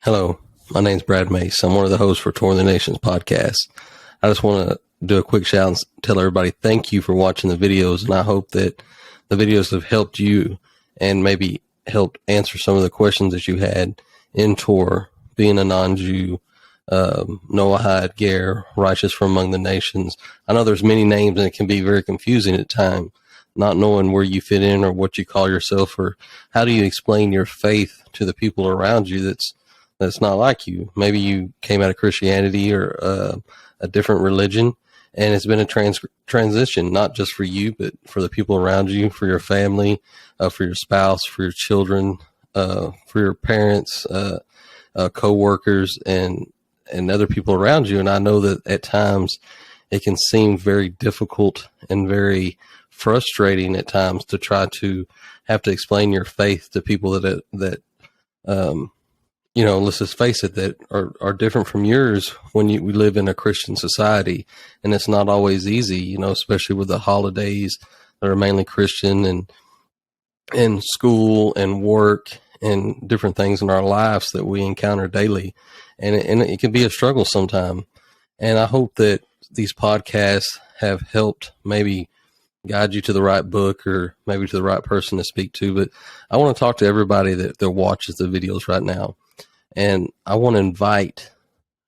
Hello, my name's Brad Mace. I'm one of the hosts for Torah the Nations podcast. I just want to do a quick shout and tell everybody thank you for watching the videos, and I hope that the videos have helped you and maybe helped answer some of the questions that you had in Torah, being a non-Jew, Noahide, Ger, righteous from among the nations. I know there's many names and it can be very confusing at times, not knowing where you fit in or what you call yourself, or how do you explain your faith to the people around you that's not like you. Maybe you came out of Christianity or a different religion, and it's been a transition, not just for you, but for the people around you, for your family, for your spouse, for your children, for your parents, co-workers, and other people around you. And I know that at times it can seem very difficult and very frustrating at times to try to have to explain your faith to people that let's just face it, that are different from yours when we live in a Christian society. And it's not always easy, especially with the holidays that are mainly Christian, and school and work and different things in our lives that we encounter daily. And it can be a struggle sometime. And I hope that these podcasts have helped maybe guide you to the right book or maybe to the right person to speak to. But I want to talk to everybody that watches the videos right now. And I want to invite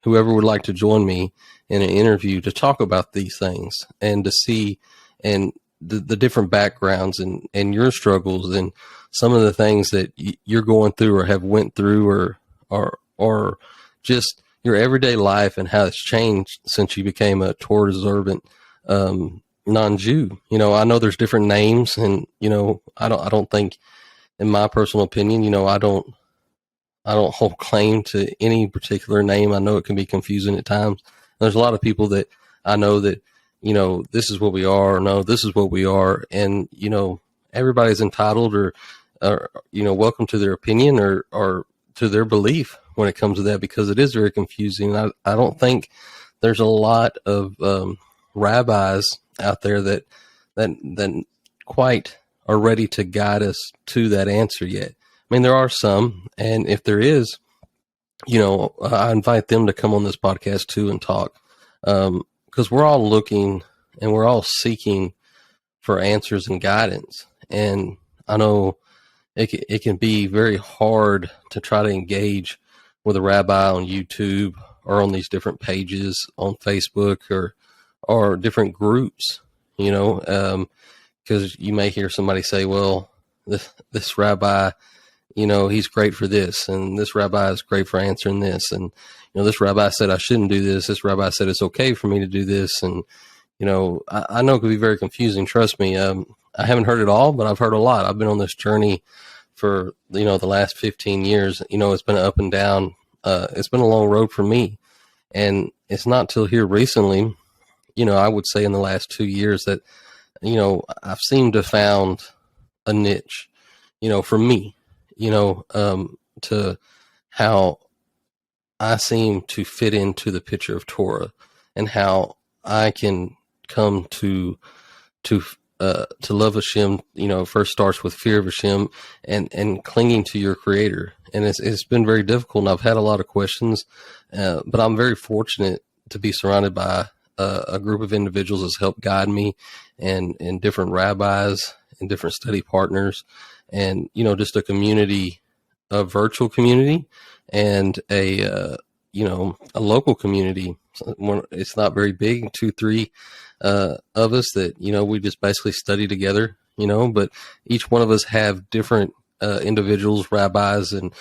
whoever would like to join me in an interview to talk about these things and to see and the different backgrounds and your struggles and some of the things that you're going through or have went through or just your everyday life and how it's changed since you became a Torah observant non-Jew. I know there's different names, and I don't think, in my personal opinion, I don't hold claim to any particular name. I know it can be confusing at times. There's a lot of people that I know that, this is what we are, or no, this is what we are. And, everybody's entitled or welcome to their opinion or to their belief when it comes to that, because it is very confusing. I don't think there's a lot of rabbis out there that quite are ready to guide us to that answer yet. I mean, there are some, and if there is, I invite them to come on this podcast too and talk, because we're all looking and we're all seeking for answers and guidance. And I know it can be very hard to try to engage with a rabbi on YouTube or on these different pages on Facebook or different groups, because you may hear somebody say, well, this rabbi, he's great for this, and this rabbi is great for answering this. And, this rabbi said I shouldn't do this. This rabbi said it's okay for me to do this. And, I know it could be very confusing. Trust me. I haven't heard it all, but I've heard a lot. I've been on this journey for, the last 15 years. It's been up and down. It's been a long road for me. And it's not till here recently, I would say in the last 2 years that, I've seemed to found a niche, for me, to how I seem to fit into the picture of Torah and how I can come to love Hashem. First starts with fear of Hashem and clinging to your Creator. And it's been very difficult, and I've had a lot of questions, but I'm very fortunate to be surrounded by a group of individuals that's helped guide me, and different rabbis and different study partners, and just a community, a virtual community, and a local community. It's not very big, 2-3 of us that we just basically study together, but each one of us have different individuals, rabbis and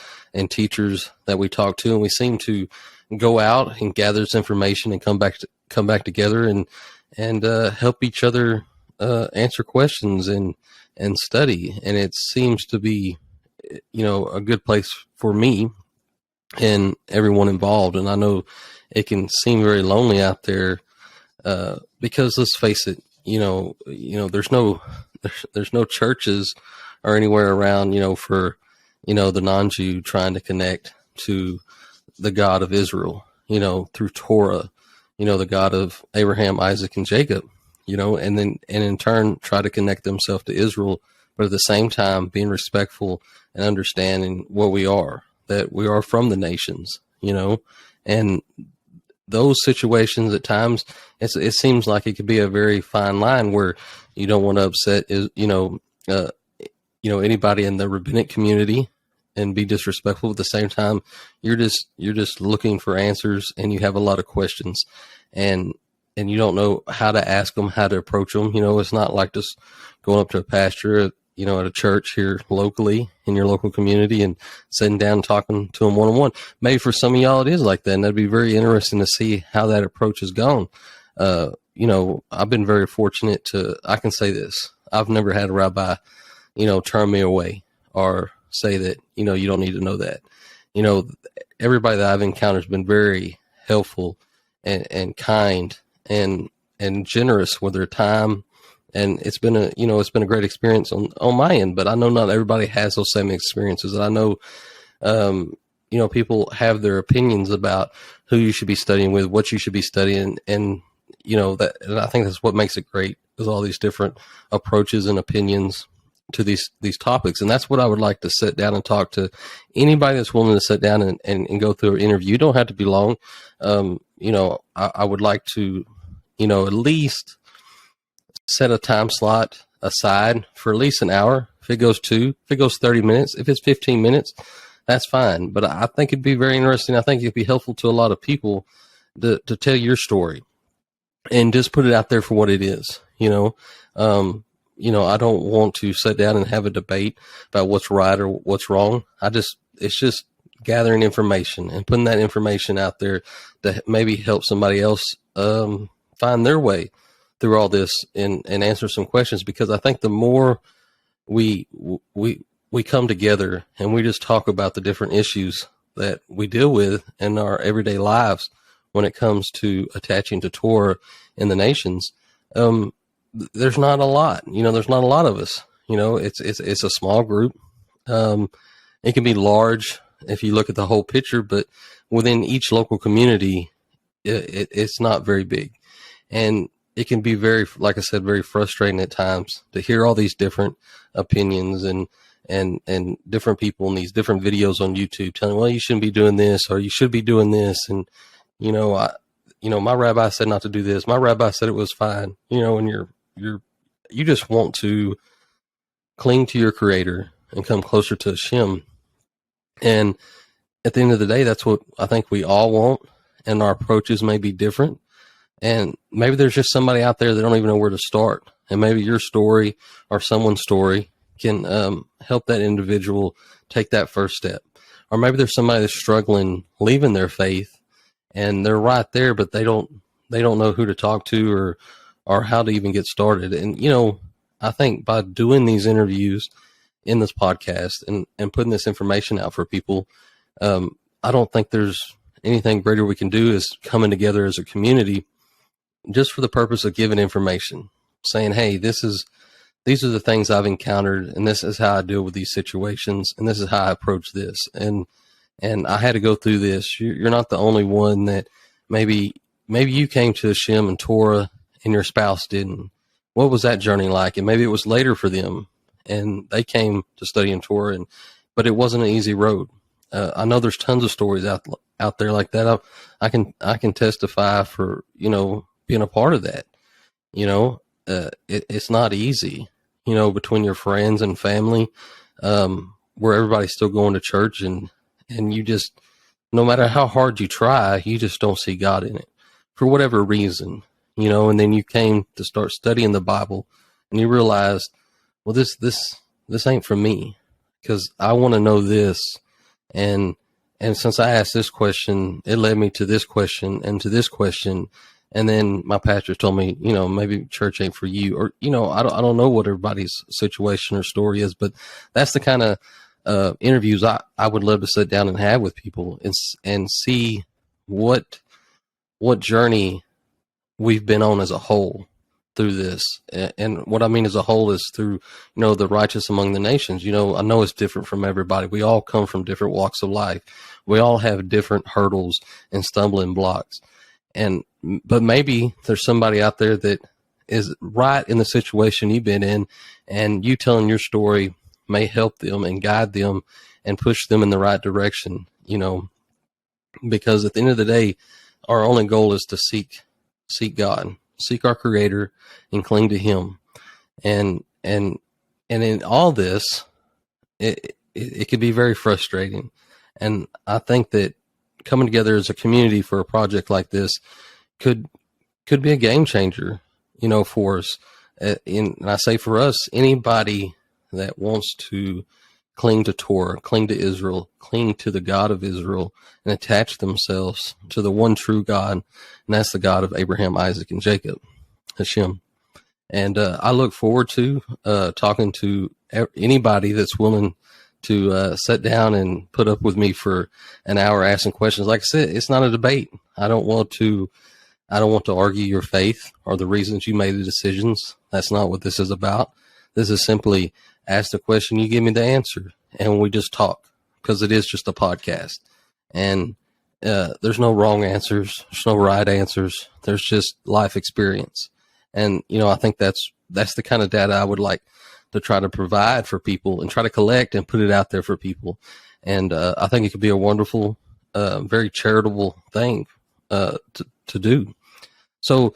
teachers that we talk to, and we seem to go out and gather this information and come back together and help each other answer questions and study. And it seems to be a good place for me and everyone involved. And I know it can seem very lonely out there because, let's face it, there's no churches or anywhere around for the non-Jew trying to connect to the God of Israel, through Torah, the God of Abraham, Isaac, and Jacob, and in turn try to connect themselves to Israel, but at the same time being respectful and understanding what we are. that we are from the nations, and those situations at times, it seems like it could be a very fine line where you don't want to upset anybody in the rabbinic community and be disrespectful. At the same time, you're just looking for answers, and you have a lot of questions, and you don't know how to ask them, how to approach them. It's not like just going up to a pastor at a church here locally in your local community and sitting down and talking to them one-on-one. Maybe for some of y'all it is like that, and that'd be very interesting to see how that approach has gone. I've been very fortunate I can say this. I've never had a rabbi, turn me away or say that, you don't need to know that. Everybody that I've encountered has been very helpful and kind and generous with their time. And it's been a great experience on my end, but I know not everybody has those same experiences. And I know, people have their opinions about who you should be studying with, what you should be studying. And I think that's what makes it great, is all these different approaches and opinions to these topics. And that's what I would like to sit down and talk to anybody that's willing to sit down and go through an interview. You don't have to be long. I would like to, at least set a time slot aside for at least an hour. If it goes 30 minutes, if it's 15 minutes, that's fine. But I think it'd be very interesting. I think it'd be helpful to a lot of people to tell your story and just put it out there for what it is. I don't want to sit down and have a debate about what's right or what's wrong. It's just gathering information and putting that information out there to maybe help somebody else find their way through all this and answer some questions. Because I think the more we come together and we just talk about the different issues that we deal with in our everyday lives when it comes to attaching to Torah in the nations, there's not a lot. There's not a lot of us. It's a small group. It can be large if you look at the whole picture, but within each local community, it's not very big. And it can be very, like I said, very frustrating at times to hear all these different opinions and different people in these different videos on YouTube telling, well, you shouldn't be doing this or you should be doing this. And, my rabbi said not to do this. My rabbi said it was fine, and you just want to cling to your Creator and come closer to Hashem. And at the end of the day, that's what I think we all want. And our approaches may be different. And maybe there's just somebody out there that don't even know where to start. And maybe your story or someone's story can help that individual take that first step. Or maybe there's somebody that's struggling leaving their faith and they're right there, but they don't know who to talk to or how to even get started. And, I think by doing these interviews in this podcast and putting this information out for people, I don't think there's anything greater we can do is coming together as a community just for the purpose of giving information, saying, hey, these are the things I've encountered, and this is how I deal with these situations, and this is how I approach this. And I had to go through this. You're not the only one that maybe you came to Hashem and Torah and your spouse didn't. What was that journey like? And maybe it was later for them and they came to studying Torah, but it wasn't an easy road. I know there's tons of stories out there like that. I can testify for, being a part of that. It's not easy, between your friends and family, where everybody's still going to church and you just, no matter how hard you try, you just don't see God in it for whatever reason, and then you came to start studying the Bible and you realized, well, this ain't for me because I want to know this. And since I asked this question, it led me to this question and to this question. And then my pastor told me, maybe church ain't for you, or, I don't know what everybody's situation or story is, but that's the kind of interviews I would love to sit down and have with people and see what journey we've been on as a whole through this. And what I mean as a whole is through, the righteous among the nations. I know it's different from everybody. We all come from different walks of life. We all have different hurdles and stumbling blocks. But maybe there's somebody out there that is right in the situation you've been in, and you telling your story may help them and guide them and push them in the right direction, you know, because at the end of the day, our only goal is to seek God, seek our Creator, and cling to Him. And in all this, it could be very frustrating. And I think that coming together as a community for a project like this could be a game changer, you know, for us. And I say for us, anybody that wants to cling to Torah, cling to Israel, cling to the God of Israel, and attach themselves to the one true God, and that's the God of Abraham, Isaac, and Jacob, Hashem. And I look forward to talking to anybody that's willing to sit down and put up with me for an hour asking questions. Like I said, it's not a debate. I don't want to argue your faith or the reasons you made the decisions. That's not what this is about. This is simply ask the question, you give me the answer, and we just talk, because it is just a podcast. And there's no wrong answers. There's no right answers. There's just life experience. And, you know, I think that's the kind of data I would like to try to provide for people and try to collect and put it out there for people. And I think it could be a wonderful, very charitable thing to do. So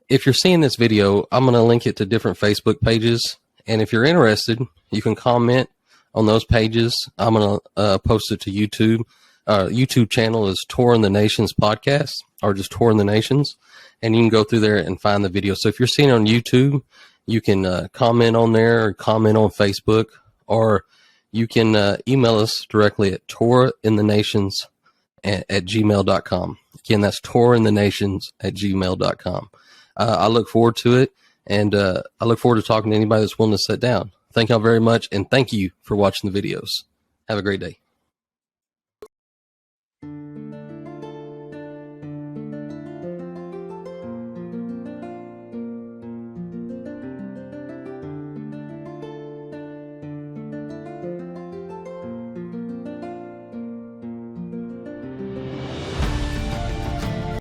if you're seeing this video, I'm going to link it to different Facebook pages. And if you're interested, you can comment on those pages. I'm going to post it to YouTube. YouTube channel is Torah in the Nations podcast, or just Torah in the Nations. And you can go through there and find the video. So if you're seeing it on YouTube, you can comment on there, or comment on Facebook, or you can email us directly at torahinthenations at gmail.com. Again, that's torahinthenations@gmail.com. I look forward to it, and I look forward to talking to anybody that's willing to sit down. Thank y'all very much, and thank you for watching the videos. Have a great day.